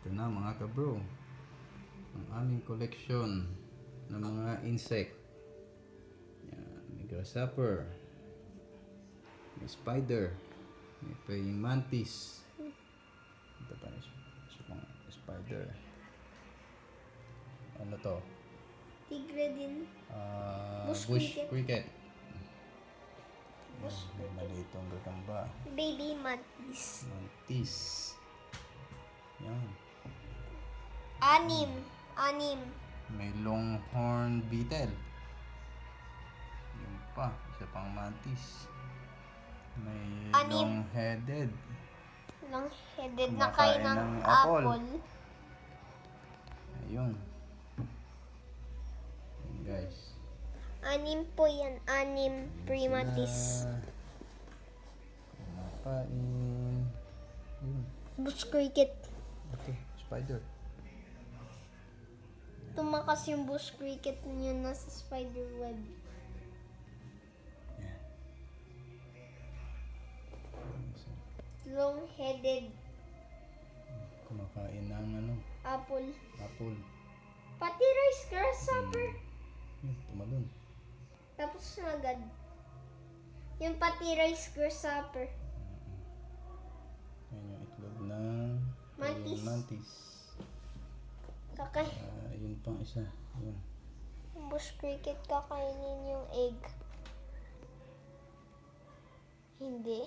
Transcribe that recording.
Ito na mga kabro, ang aming koleksyon ng mga insect. Yan, may grasshopper, may spider, may praying mantis. Ito pa na siya, spider. Ano to? Tigre din. Bush cricket. Bush May malitong gagamba. Baby mantis. Mantis. Yan. Anim. May longhorn beetle. Yun pa, isa pang mantis. May Anim. long-headed. Long-headed na Kumakain kain ng ng apple. apple. Ayun. Ayun guys. Anim po yan. Anim primatis. Kumakain. Ayun. Bush cricket. Okay, spider. Tumakas yung bush cricket niya nasa spider web. Yan. Long-headed Kumakain ng ano, apple. apple. Pati rice grasshopper. Tumalon. Tapos na agad. Yung pati rice grasshopper. Yan yung itlog ng Mantis. mantis. Yun pang isa. Yun. Yung bush cricket kakainin yung egg. Hindi.